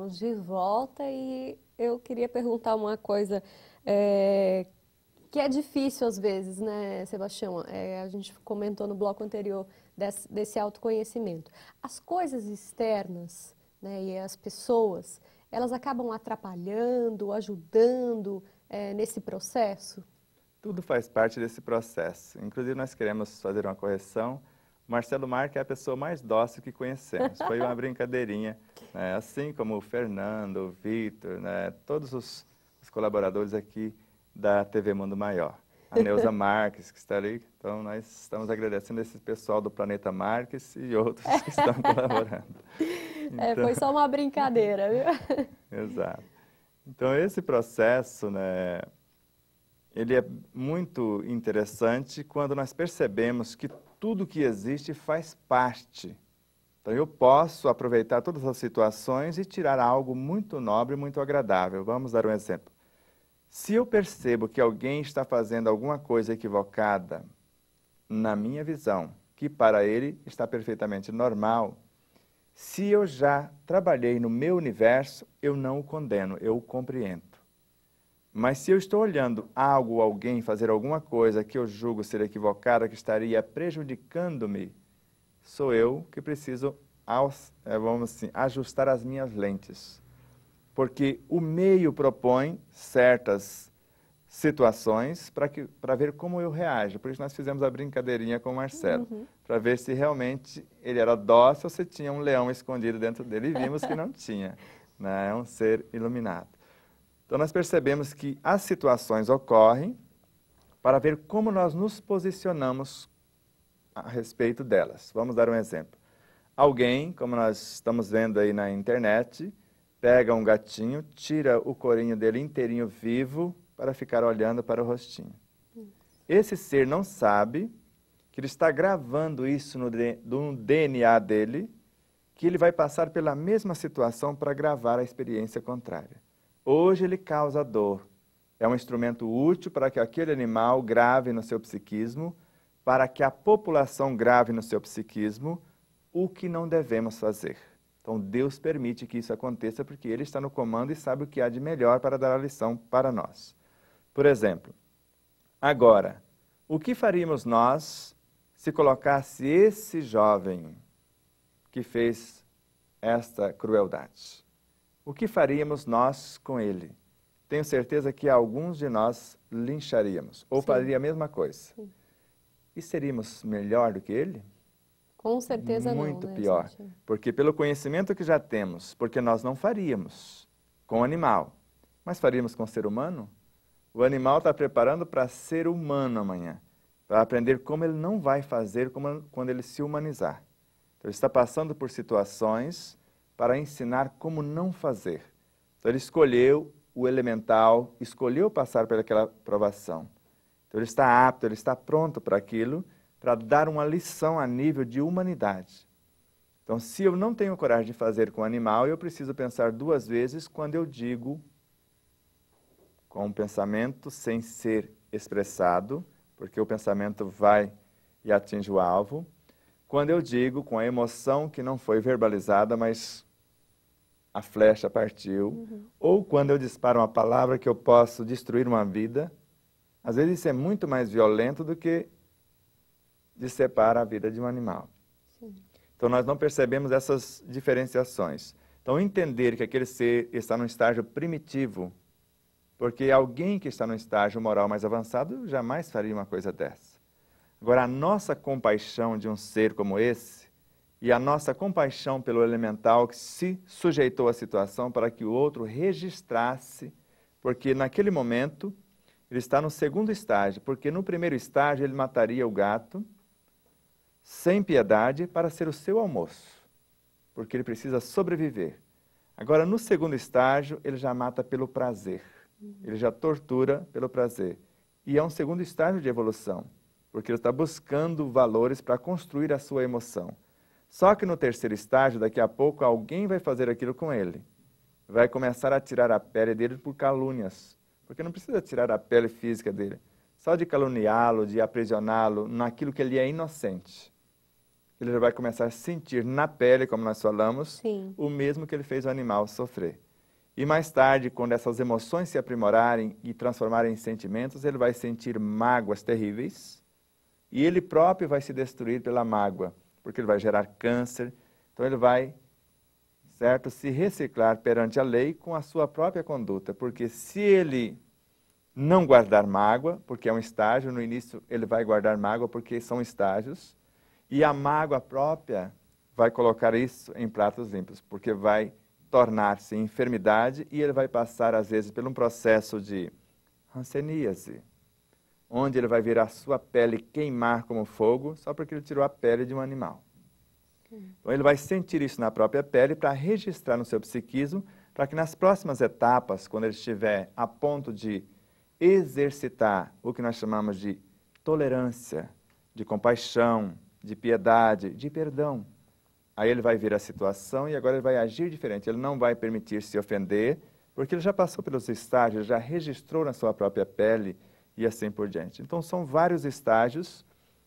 estamos de volta e eu queria perguntar uma coisa que é difícil às vezes, né, Sebastião? A gente comentou no bloco anterior desse autoconhecimento. As coisas externas, né, e as pessoas, elas acabam atrapalhando, ajudando, nesse processo? Tudo faz parte desse processo. Inclusive, nós queremos fazer uma correção. O Marcelo Marques é a pessoa mais dócil que conhecemos. Foi uma brincadeirinha, né? Assim como o Fernando, o Vitor, né? Todos os colaboradores aqui da TV Mundo Maior. A Neuza Marques, que está ali. Então, nós estamos agradecendo esse pessoal do Planeta Marques e outros que estão colaborando. Então, Foi só uma brincadeira, viu? exato. Então, esse processo, né, ele é muito interessante quando nós percebemos que tudo que existe faz parte. Então, eu posso aproveitar todas as situações e tirar algo muito nobre, muito agradável. Vamos dar um exemplo. Se eu percebo que alguém está fazendo alguma coisa equivocada, na minha visão, que para ele está perfeitamente normal, se eu já trabalhei no meu universo, eu não o condeno, eu o compreendo. Mas se eu estou olhando algo ou alguém fazer alguma coisa que eu julgo ser equivocada, que estaria prejudicando-me, sou eu que preciso, vamos assim, ajustar as minhas lentes. Porque o meio propõe certas situações para ver como eu reajo. Por isso nós fizemos a brincadeirinha com o Marcelo, para ver se realmente ele era dócil ou se tinha um leão escondido dentro dele. E vimos que não tinha, né? É um ser iluminado. Então nós percebemos que as situações ocorrem para ver como nós nos posicionamos a respeito delas. Vamos dar um exemplo. Alguém, como nós estamos vendo aí na internet, pega um gatinho, tira o corinho dele inteirinho vivo para ficar olhando para o rostinho. Esse ser não sabe que ele está gravando isso no DNA dele, que ele vai passar pela mesma situação para gravar a experiência contrária. Hoje ele causa dor. É um instrumento útil para que aquele animal grave no seu psiquismo, para que a população grave no seu psiquismo o que não devemos fazer. Então Deus permite que isso aconteça porque Ele está no comando e sabe o que há de melhor para dar a lição para nós. Por exemplo, agora, o que faríamos nós se colocasse esse jovem que fez esta crueldade? O que faríamos nós com ele? Tenho certeza que alguns de nós lincharíamos, ou faria a mesma coisa. Sim. E seríamos melhor do que ele? Com certeza não, muito né, pior, Sebastião? porque pelo conhecimento que já temos, porque nós não faríamos com o animal, mas faríamos com o ser humano? O animal está preparando para ser humano amanhã, para aprender como ele não vai fazer quando ele se humanizar. Então, ele está passando por situações para ensinar como não fazer. Então, ele escolheu o elemental, escolheu passar por aquela provação. Então, ele está apto, ele está pronto para aquilo, para dar uma lição a nível de humanidade. Então, se eu não tenho coragem de fazer com o animal, eu preciso pensar duas vezes quando eu digo com o pensamento sem ser expressado, porque o pensamento vai e atinge o alvo. Quando eu digo com a emoção que não foi verbalizada, mas a flecha partiu. Ou quando eu disparo uma palavra que eu posso destruir uma vida. Às vezes isso é muito mais violento do que decepar a vida de um animal. Sim. Então nós não percebemos essas diferenciações. Então entender que aquele ser está num estágio primitivo, porque alguém que está num estágio moral mais avançado jamais faria uma coisa dessa. Agora, a nossa compaixão de um ser como esse, e a nossa compaixão pelo elemental que se sujeitou à situação para que o outro registrasse, porque naquele momento ele está no segundo estágio, porque no primeiro estágio ele mataria o gato sem piedade para ser o seu almoço, porque ele precisa sobreviver. Agora, no segundo estágio, ele já mata pelo prazer, ele já tortura pelo prazer. E é um segundo estágio de evolução, porque ele está buscando valores para construir a sua emoção. Só que no terceiro estágio, daqui a pouco, alguém vai fazer aquilo com ele. Vai começar a tirar a pele dele por calúnias, porque não precisa tirar a pele física dele, só de caluniá-lo, de aprisioná-lo naquilo que ele é inocente. ele já vai começar a sentir na pele, como nós falamos, Sim. o mesmo que ele fez o animal sofrer. E mais tarde, quando essas emoções se aprimorarem e transformarem em sentimentos, ele vai sentir mágoas terríveis e ele próprio vai se destruir pela mágoa, porque ele vai gerar câncer. Então ele vai, certo, se reciclar perante a lei com a sua própria conduta, porque se ele não guardar mágoa, porque é um estágio, no início ele vai guardar mágoa porque são estágios, e a mágoa própria vai colocar isso em pratos limpos, porque vai tornar-se enfermidade e ele vai passar, às vezes, por um processo de hanseníase, onde ele vai ver a sua pele queimar como fogo, só porque ele tirou a pele de um animal. Então ele vai sentir isso na própria pele para registrar no seu psiquismo, para que nas próximas etapas, quando ele estiver a ponto de exercitar o que nós chamamos de tolerância, de compaixão, de piedade, de perdão, aí ele vai ver a situação e agora ele vai agir diferente. Ele não vai permitir se ofender, porque ele já passou pelos estágios, já registrou na sua própria pele e assim por diante. Então são vários estágios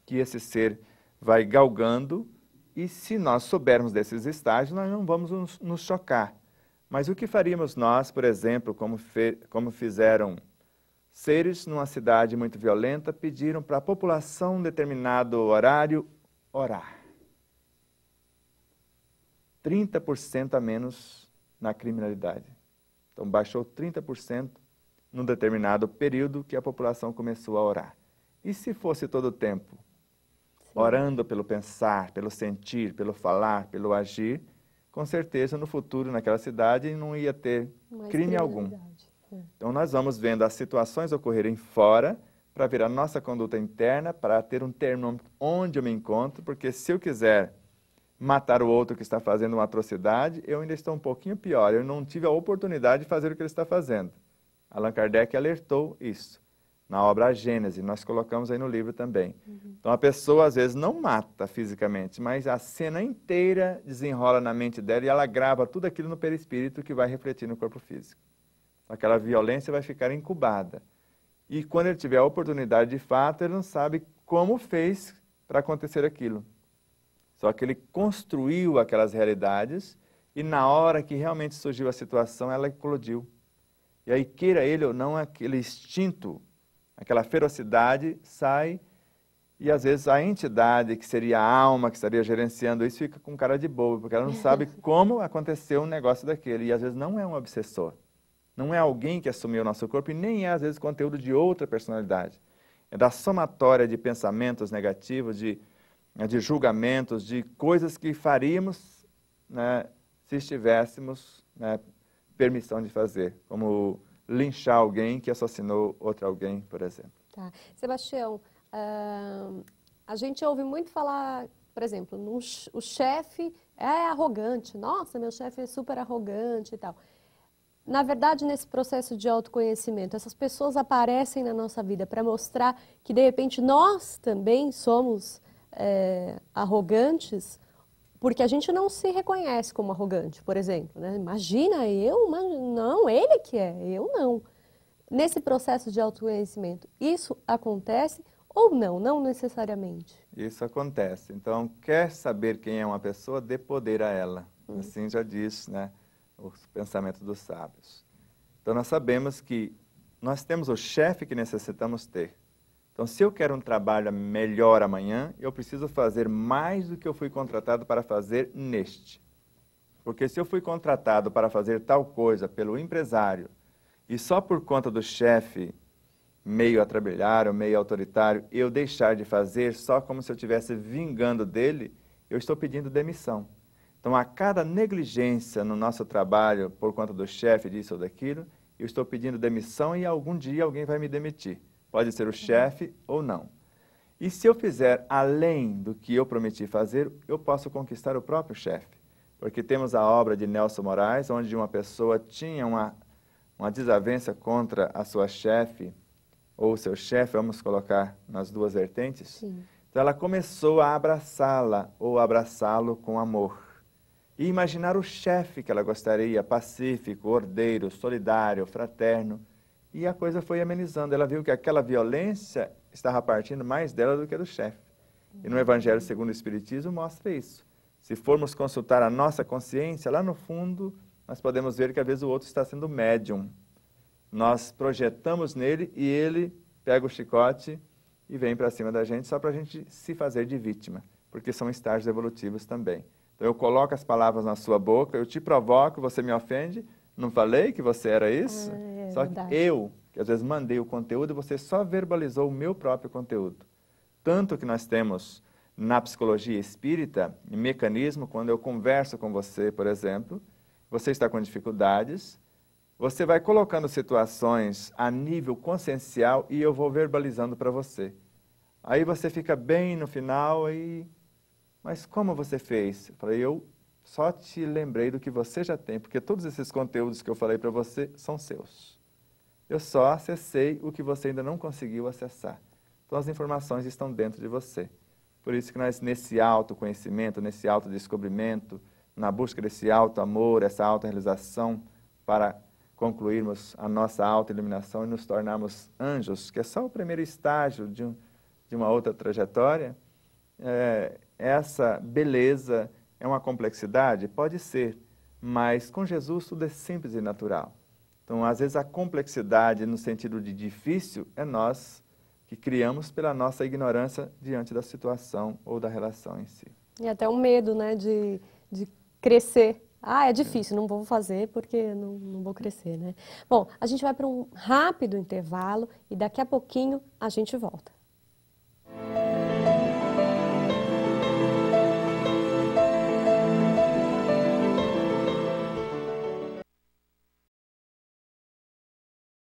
que esse ser vai galgando e se nós soubermos desses estágios, nós não vamos nos chocar. Mas o que faríamos nós, por exemplo, como fizeram seres numa cidade muito violenta, pediram para a população, em determinado horário, orar. 30% a menos na criminalidade. Então, baixou 30% num determinado período que a população começou a orar. E se fosse todo o tempo, orando pelo pensar, pelo sentir, pelo falar, pelo agir, com certeza no futuro, naquela cidade, não ia ter crime algum. Então, nós vamos vendo as situações ocorrerem fora, para ver a nossa conduta interna, para ter um termômetro onde eu me encontro, porque se eu quiser matar o outro que está fazendo uma atrocidade, eu ainda estou um pouquinho pior, eu não tive a oportunidade de fazer o que ele está fazendo. Allan Kardec alertou isso na obra A Gênese, nós colocamos aí no livro também. Então a pessoa às vezes não mata fisicamente, mas a cena inteira desenrola na mente dela e ela grava tudo aquilo no perispírito que vai refletir no corpo físico. Aquela violência vai ficar incubada. E quando ele tiver a oportunidade de fato, ele não sabe como fez para acontecer aquilo. Só que ele construiu aquelas realidades e na hora que realmente surgiu a situação, ela eclodiu. E aí, queira ele ou não, aquele instinto, aquela ferocidade sai e às vezes a entidade, que seria a alma que estaria gerenciando isso, fica com cara de bobo, porque ela não sabe como aconteceu um negócio daquele. E às vezes não é um obsessor, não é alguém que assumiu o nosso corpo e nem é às vezes conteúdo de outra personalidade. É da somatória de pensamentos negativos, de julgamentos, de coisas que faríamos, né, se estivéssemos, né, permissão de fazer, como linchar alguém que assassinou outro alguém, por exemplo. Tá. Sebastião, a gente ouve muito falar, por exemplo, o chefe é arrogante, nossa, meu chefe é super arrogante e tal. Na verdade, nesse processo de autoconhecimento, essas pessoas aparecem na nossa vida para mostrar que, de repente, nós também somos arrogantes, porque a gente não se reconhece como arrogante, por exemplo, né? Imagina, não, ele que é, eu não. Nesse processo de autoconhecimento, isso acontece ou não? Não necessariamente. Isso acontece. Então, quer saber quem é uma pessoa, dê poder a ela. Assim já diz, né, o pensamento dos sábios. Então, nós sabemos que nós temos o chefe que necessitamos ter. Então, se eu quero um trabalho melhor amanhã, eu preciso fazer mais do que eu fui contratado para fazer neste. Porque se eu fui contratado para fazer tal coisa pelo empresário, e só por conta do chefe meio atrapalhar ou meio autoritário, eu deixar de fazer só como se eu estivesse vingando dele, eu estou pedindo demissão. Então, a cada negligência no nosso trabalho por conta do chefe disso ou daquilo, eu estou pedindo demissão e algum dia alguém vai me demitir. Pode ser o chefe ou não. E se eu fizer além do que eu prometi fazer, eu posso conquistar o próprio chefe. Porque temos a obra de Nelson Moraes, onde uma pessoa tinha uma desavença contra a sua chefe, ou o seu chefe, vamos colocar nas duas vertentes. Sim. Então ela começou a abraçá-la, ou abraçá-lo com amor. E imaginar o chefe que ela gostaria, pacífico, ordeiro, solidário, fraterno. E a coisa foi amenizando. Ela viu que aquela violência estava partindo mais dela do que do chefe. E no Evangelho segundo o Espiritismo mostra isso. Se formos consultar a nossa consciência, lá no fundo, nós podemos ver que às vezes o outro está sendo médium. Nós projetamos nele e ele pega o chicote e vem para cima da gente só para a gente se fazer de vítima, porque são estágios evolutivos também. Então eu coloco as palavras na sua boca, eu te provoco, você me ofende, não falei que você era isso? Só que eu, que às vezes mandei o conteúdo, você só verbalizou o meu próprio conteúdo. Tanto que nós temos na psicologia espírita, um mecanismo, quando eu converso com você, por exemplo, você está com dificuldades, você vai colocando situações a nível consciencial e eu vou verbalizando para você. Aí você fica bem no final e... Mas como você fez? Eu falei, eu só te lembrei do que você já tem, porque todos esses conteúdos que eu falei para você são seus. Eu só acessei o que você ainda não conseguiu acessar. Então as informações estão dentro de você. Por isso que nós, nesse autoconhecimento, nesse autodescobrimento, na busca desse auto-amor, essa auto-realização, para concluirmos a nossa auto-iluminação e nos tornarmos anjos, que é só o primeiro estágio de uma outra trajetória, essa beleza é uma complexidade? Pode ser, mas com Jesus tudo é simples e natural. Então, às vezes, a complexidade no sentido de difícil é nós que criamos pela nossa ignorância diante da situação ou da relação em si. E até o medo, né, de crescer. Ah, é difícil, não vou fazer porque não vou crescer, né? Bom, a gente vai para um rápido intervalo e daqui a pouquinho a gente volta.